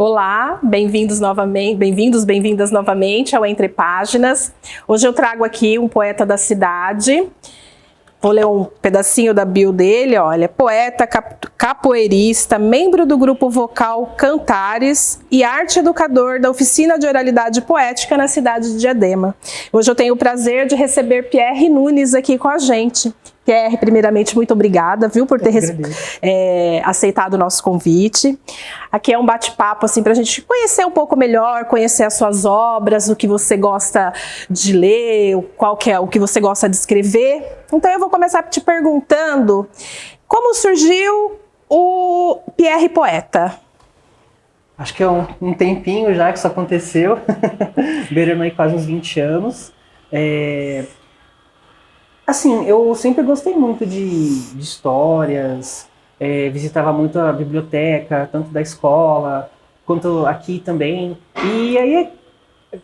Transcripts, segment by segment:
Olá, bem-vindos novamente, bem-vindas novamente ao Entre Páginas. Hoje eu trago aqui um poeta da cidade. Vou ler um pedacinho da bio dele, olha. Poeta, capoeirista, membro do grupo vocal Cantares e arte educador da Oficina de Oralidade Poética na cidade de Diadema. Hoje eu tenho o prazer de receber Pierre Nunes aqui com a gente. Pierre, primeiramente, muito obrigada, viu, por ter aceitado o nosso convite. Aqui é um bate-papo, assim, para a gente conhecer um pouco melhor, conhecer as suas obras, o que você gosta de ler, qual que é o que você gosta de escrever. Então, eu vou começar te perguntando como surgiu o Pierre Poeta? Acho que é um tempinho já que isso aconteceu, beirando aí quase uns 20 anos. Assim, eu sempre gostei muito de histórias, visitava muito a biblioteca, tanto da escola, quanto aqui também. E aí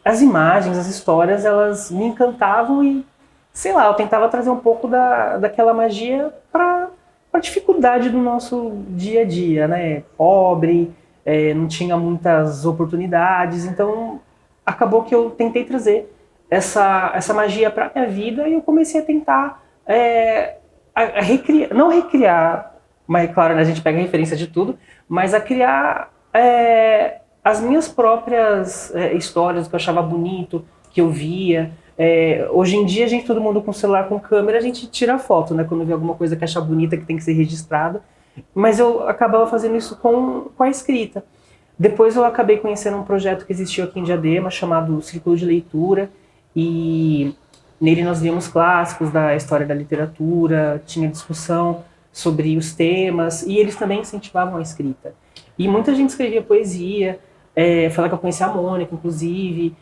as imagens, as histórias, elas me encantavam e, sei lá, eu tentava trazer um pouco daquela magia para a dificuldade do nosso dia a dia, né? Pobre, não tinha muitas oportunidades, então acabou que eu tentei trazer essa magia para minha vida e eu comecei a tentar recriar, não recriar, mas claro, né, a gente pega referência de tudo, mas a criar as minhas próprias histórias, que eu achava bonito, que eu via. Hoje em dia, todo mundo com celular, com câmera, a gente tira foto, né, quando vê alguma coisa que acha bonita, que tem que ser registrada, mas eu acabava fazendo isso com a escrita. Depois eu acabei conhecendo um projeto que existiu aqui em Diadema, chamado Círculo de Leitura, e nele nós víamos clássicos da história da literatura, tinha discussão sobre os temas, e eles também incentivavam a escrita. E muita gente escrevia poesia, falava que eu conhecia a Mônica, inclusive,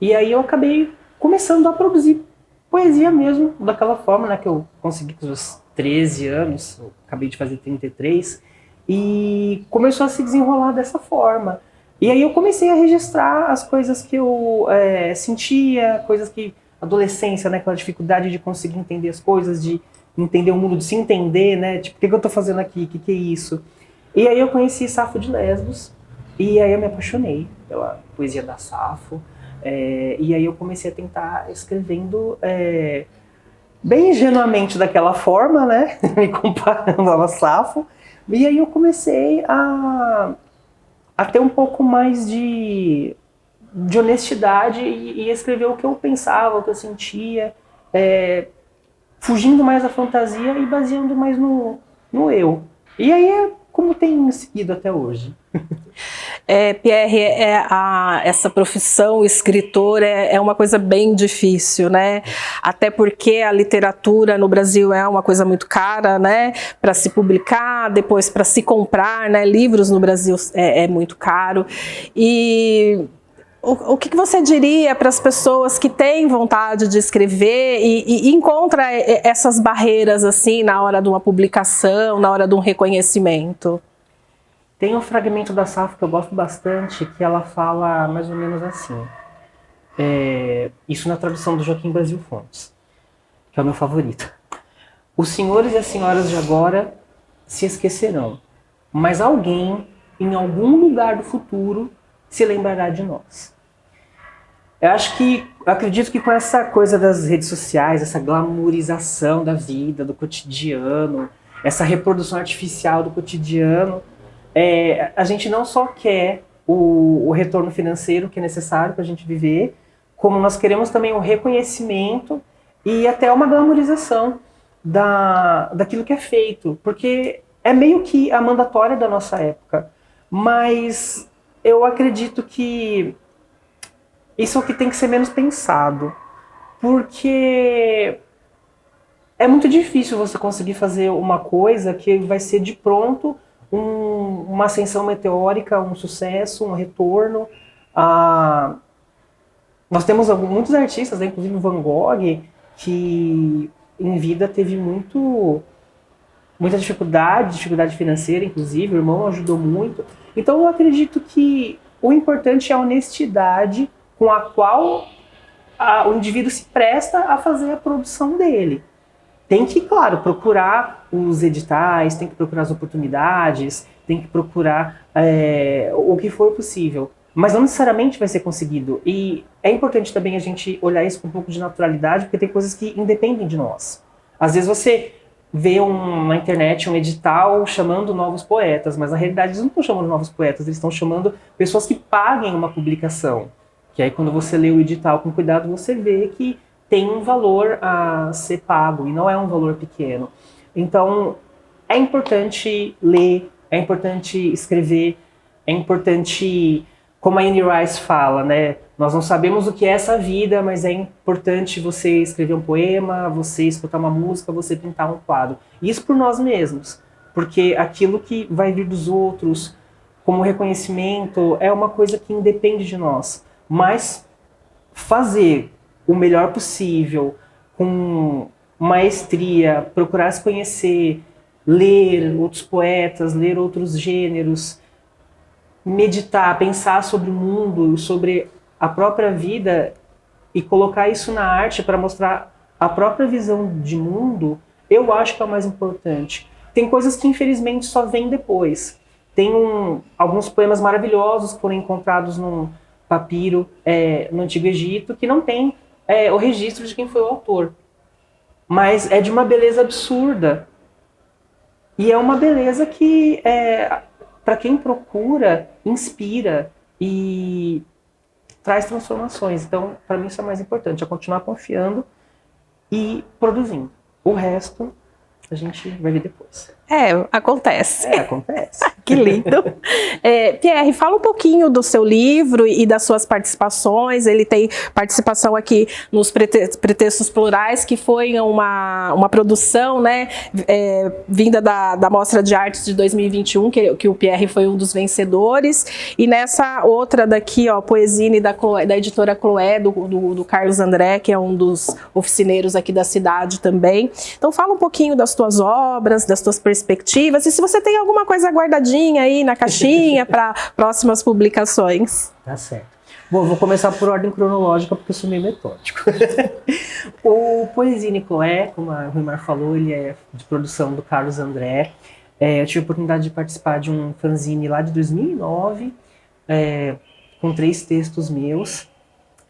e aí eu acabei começando a produzir poesia mesmo, daquela forma, né, que eu consegui com os 13 anos, eu acabei de fazer 33, e começou a se desenrolar dessa forma. E aí eu comecei a registrar as coisas que eu sentia, coisas que... Adolescência, né? Aquela dificuldade de conseguir entender as coisas, de entender o mundo, de se entender, né? Tipo, o que eu tô fazendo aqui? O que é isso? E aí eu conheci Safo de Lesbos, e aí eu me apaixonei pela poesia da Safo. E aí eu comecei a tentar escrevendo bem ingenuamente daquela forma, né? Me comparando a Safo. E aí eu comecei a ter um pouco mais de honestidade e escrever o que eu pensava, o que eu sentia, fugindo mais da fantasia e baseando mais no eu. E aí é como tem seguido até hoje. Pierre, essa profissão escritor é uma coisa bem difícil, né? Até porque a literatura no Brasil é uma coisa muito cara, né? Para se publicar, depois para se comprar, né? Livros no Brasil é muito caro. E o que você diria para as pessoas que têm vontade de escrever e encontra essas barreiras assim na hora de uma publicação, na hora de um reconhecimento? Tem um fragmento da Safo que eu gosto bastante, que ela fala mais ou menos assim. Isso na tradução do Joaquim Brasil Fontes, que é o meu favorito. Os senhores e as senhoras de agora se esquecerão, mas alguém, em algum lugar do futuro, se lembrará de nós. Eu acredito que com essa coisa das redes sociais, essa glamourização da vida, do cotidiano, essa reprodução artificial do cotidiano, a gente não só quer o retorno financeiro que é necessário para a gente viver, como nós queremos também o reconhecimento e até uma glamourização daquilo que é feito, porque é meio que a mandatória da nossa época, mas eu acredito que isso é o que tem que ser menos pensado, porque é muito difícil você conseguir fazer uma coisa que vai ser de pronto uma ascensão meteórica, um sucesso, um retorno. Nós temos muitos artistas, né, inclusive o Van Gogh, que em vida teve muita dificuldade financeira, inclusive, o irmão ajudou muito. Então eu acredito que o importante é a honestidade com a qual o indivíduo se presta a fazer a produção dele. Tem que, claro, procurar os editais, tem que procurar as oportunidades, tem que procurar o que for possível. Mas não necessariamente vai ser conseguido. E é importante também a gente olhar isso com um pouco de naturalidade, porque tem coisas que independem de nós. Às vezes você vê na internet um edital chamando novos poetas, mas na realidade eles não estão chamando novos poetas, eles estão chamando pessoas que paguem uma publicação. Que aí quando você lê o edital com cuidado, você vê que tem um valor a ser pago, e não é um valor pequeno. Então, é importante ler, é importante escrever, é importante, como a Anne Rice fala, né? Nós não sabemos o que é essa vida, mas é importante você escrever um poema, você escutar uma música, você pintar um quadro. Isso por nós mesmos, porque aquilo que vai vir dos outros, como reconhecimento, é uma coisa que independe de nós. Mas fazer o melhor possível, com maestria, procurar se conhecer, ler outros poetas, ler outros gêneros, meditar, pensar sobre o mundo, sobre a própria vida e colocar isso na arte para mostrar a própria visão de mundo, eu acho que é o mais importante. Tem coisas que infelizmente só vêm depois. Tem alguns poemas maravilhosos que foram encontrados num papiro no Antigo Egito que não tem o registro de quem foi o autor. Mas é de uma beleza absurda. E é uma beleza que, para quem procura, inspira e traz transformações. Então, para mim, isso é mais importante, é continuar confiando e produzindo. O resto, a gente vai ver depois. Acontece. Acontece. Que lindo. Pierre, fala um pouquinho do seu livro e das suas participações. Ele tem participação aqui nos Pretextos Plurais, que foi uma produção, né, vinda da Mostra de Artes de 2021, que o Pierre foi um dos vencedores. E nessa outra daqui, ó, Poesine, da editora Chloé, do Carlos André, que é um dos oficineiros aqui da cidade também. Então fala um pouquinho das tuas obras, das tuas perspectivas, e se você tem alguma coisa guardadinha aí na caixinha para próximas publicações. Tá certo. Bom, vou começar por ordem cronológica, porque eu sou meio metódico. O Poesine Chloé, como a Ruimar falou, ele é de produção do Carlos André. Eu tive a oportunidade de participar de um fanzine lá de 2009, com 3 textos meus,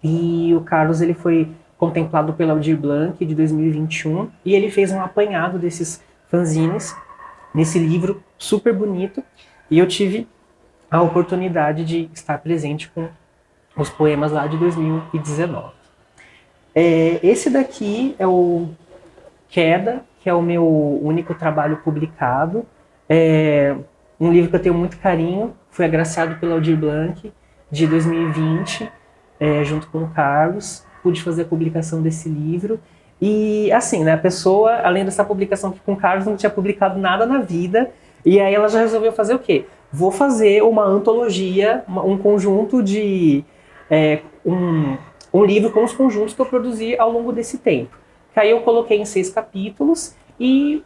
e o Carlos ele foi contemplado pela Aldir Blanc de 2021, e ele fez um apanhado desses fanzines nesse livro super bonito, e eu tive a oportunidade de estar presente com os poemas lá de 2019. Esse daqui é o Queda, que é o meu único trabalho publicado. Um livro que eu tenho muito carinho, fui agraciado pela Aldir Blanc de 2020, junto com o Carlos, pude fazer a publicação desse livro. E assim, né, a pessoa, além dessa publicação com o Carlos, não tinha publicado nada na vida, e aí ela já resolveu fazer o quê? Vou fazer uma antologia, um conjunto de... um livro com os conjuntos que eu produzi ao longo desse tempo. Que aí eu coloquei em 6 capítulos e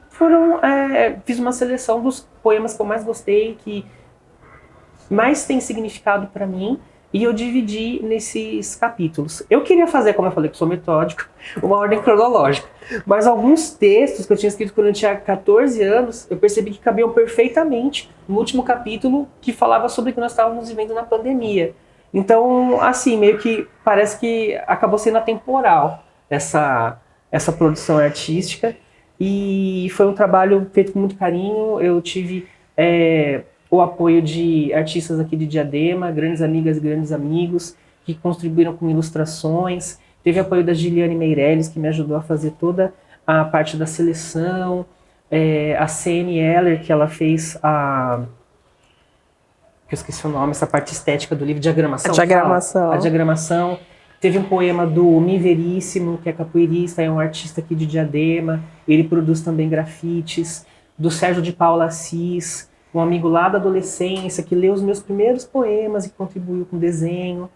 fiz uma seleção dos poemas que eu mais gostei, que mais tem significado para mim, e eu dividi nesses capítulos. Eu queria fazer, como eu falei que sou metódico, uma ordem cronológica. Mas alguns textos que eu tinha escrito quando eu tinha 14 anos, eu percebi que cabiam perfeitamente no último capítulo que falava sobre o que nós estávamos vivendo na pandemia. Então, assim, meio que parece que acabou sendo atemporal essa produção artística. E foi um trabalho feito com muito carinho. Eu tive o apoio de artistas aqui de Diadema, grandes amigas e grandes amigos, que contribuíram com ilustrações. Teve apoio da Giliane Meirelles, que me ajudou a fazer toda a parte da seleção. A Cene Heller, que ela fez que eu esqueci o nome, essa parte estética do livro, diagramação. A diagramação. Teve um poema do Mi Veríssimo, que é capoeirista, é um artista aqui de Diadema. Ele produz também grafites. Do Sérgio de Paula Assis, um amigo lá da adolescência, que leu os meus primeiros poemas e contribuiu com desenho.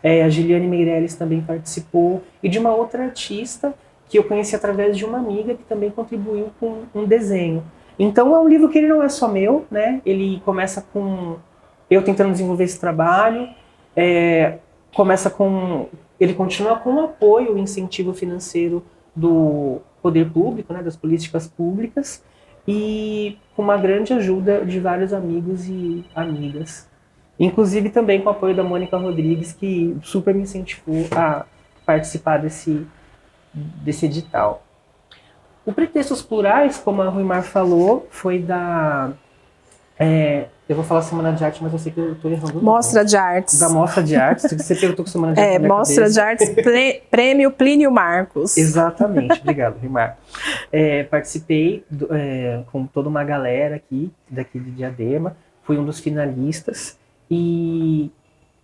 A Giliane Meirelles também participou. E de uma outra artista que eu conheci através de uma amiga que também contribuiu com um desenho. Então é um livro que ele não é só meu, né? Ele começa com eu tentando desenvolver esse trabalho, ele continua com o apoio e incentivo financeiro do poder público, né, das políticas públicas, e com uma grande ajuda de vários amigos e amigas. Inclusive também com o apoio da Mônica Rodrigues, que super me incentivou a participar desse edital. O Pretextos Plurais, como a Ruimar falou, foi da... eu vou falar Semana de Arte, mas eu sei que eu estou errando. Mostra de Artes. Da Mostra de Artes. Você perguntou com Semana de Arte. Mostra de Artes, Prêmio Plínio Marcos. Exatamente, obrigado, Ruimar. Participei com toda uma galera daqui de Diadema, fui um dos finalistas e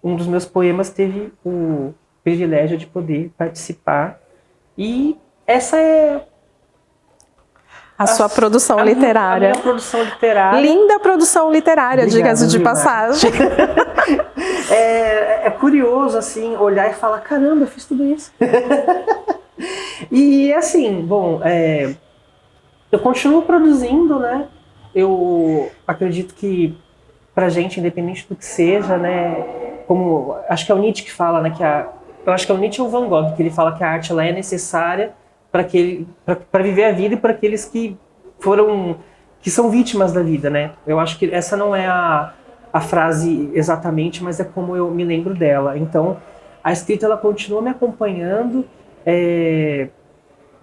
um dos meus poemas teve o privilégio de poder participar. E essa é a sua produção literária. A minha produção literária. Linda produção literária, diga-se de passagem. É curioso, assim, olhar e falar, caramba, eu fiz tudo isso. E, assim, bom, eu continuo produzindo, né? Eu acredito que, pra gente, independente do que seja, né? Como, acho que é o Nietzsche que fala, né? Eu acho que é o Nietzsche ou o Van Gogh, que ele fala que a arte ela é necessária para viver a vida e para aqueles que são vítimas da vida, né? Eu acho que essa não é a frase exatamente, mas é como eu me lembro dela. Então, a escrita ela continua me acompanhando.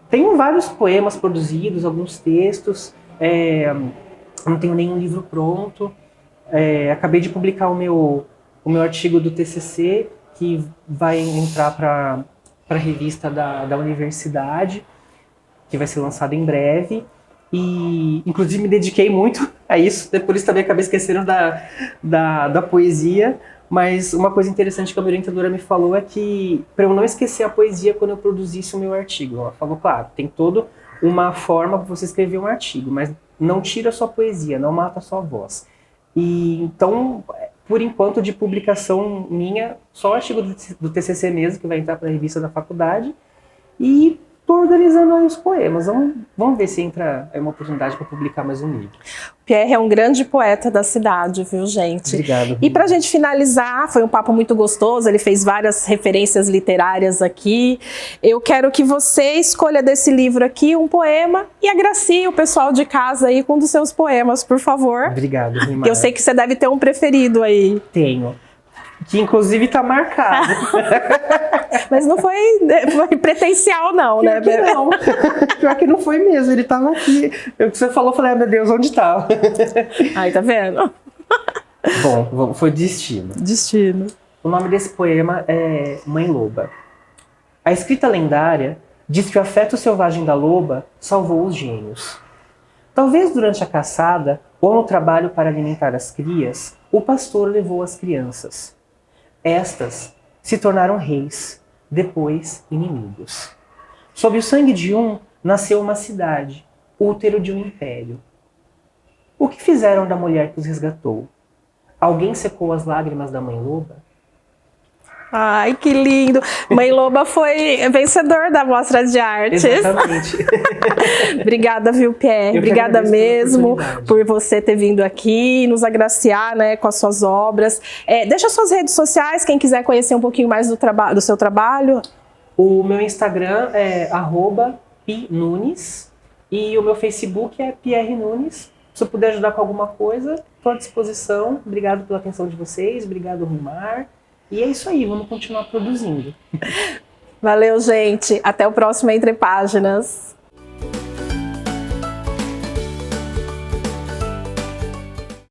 Tenho vários poemas produzidos, alguns textos. Não tenho nenhum livro pronto. Acabei de publicar o meu artigo do TCC, que vai entrar para a revista da universidade, que vai ser lançado em breve. E, inclusive, me dediquei muito a isso. Por isso também acabei esquecendo da poesia. Mas uma coisa interessante que a minha orientadora me falou é que, para eu não esquecer a poesia quando eu produzisse o meu artigo. Ela falou, claro, tem toda uma forma para você escrever um artigo, mas não tira a sua poesia, não mata a sua voz. E, então, por enquanto, de publicação minha, só o artigo do TCC mesmo, que vai entrar para a revista da faculdade. E estou organizando aí os poemas. Vamos ver se entra uma oportunidade para publicar mais um livro. Pierre é um grande poeta da cidade, viu, gente? Obrigado. E pra gente finalizar, foi um papo muito gostoso, ele fez várias referências literárias aqui. Eu quero que você escolha desse livro aqui um poema e agracie o pessoal de casa aí com um dos seus poemas, por favor. Obrigado, Ruimar. Eu sei que você deve ter um preferido aí. Tenho. Que inclusive tá marcado. Mas não foi pretencial não, né? Não, pior que não foi mesmo, ele tava aqui. O que você falou, eu falei, meu Deus, onde tá? Aí, tá vendo? Bom, foi Destino. Destino. O nome desse poema é Mãe Loba. A escrita lendária diz que o afeto selvagem da loba salvou os gênios. Talvez durante a caçada ou no trabalho para alimentar as crias, o pastor levou as crianças. Estas se tornaram reis, depois inimigos. Sob o sangue de um, nasceu uma cidade, útero de um império. O que fizeram da mulher que os resgatou? Alguém secou as lágrimas da mãe loba? Ai, que lindo! Mãe Loba foi vencedor da Mostra de Artes. Exatamente. Obrigada, viu, Pierre? Obrigada mesmo por você ter vindo aqui e nos agraciar, né, com as suas obras. Deixa suas redes sociais, quem quiser conhecer um pouquinho mais do seu trabalho. O meu Instagram é @pinunes e o meu Facebook é Pierre Nunes. Se eu puder ajudar com alguma coisa, estou à disposição. Obrigado pela atenção de vocês, obrigado, Ruimar. E é isso aí, vamos continuar produzindo. Valeu, gente. Até o próximo Entre Páginas.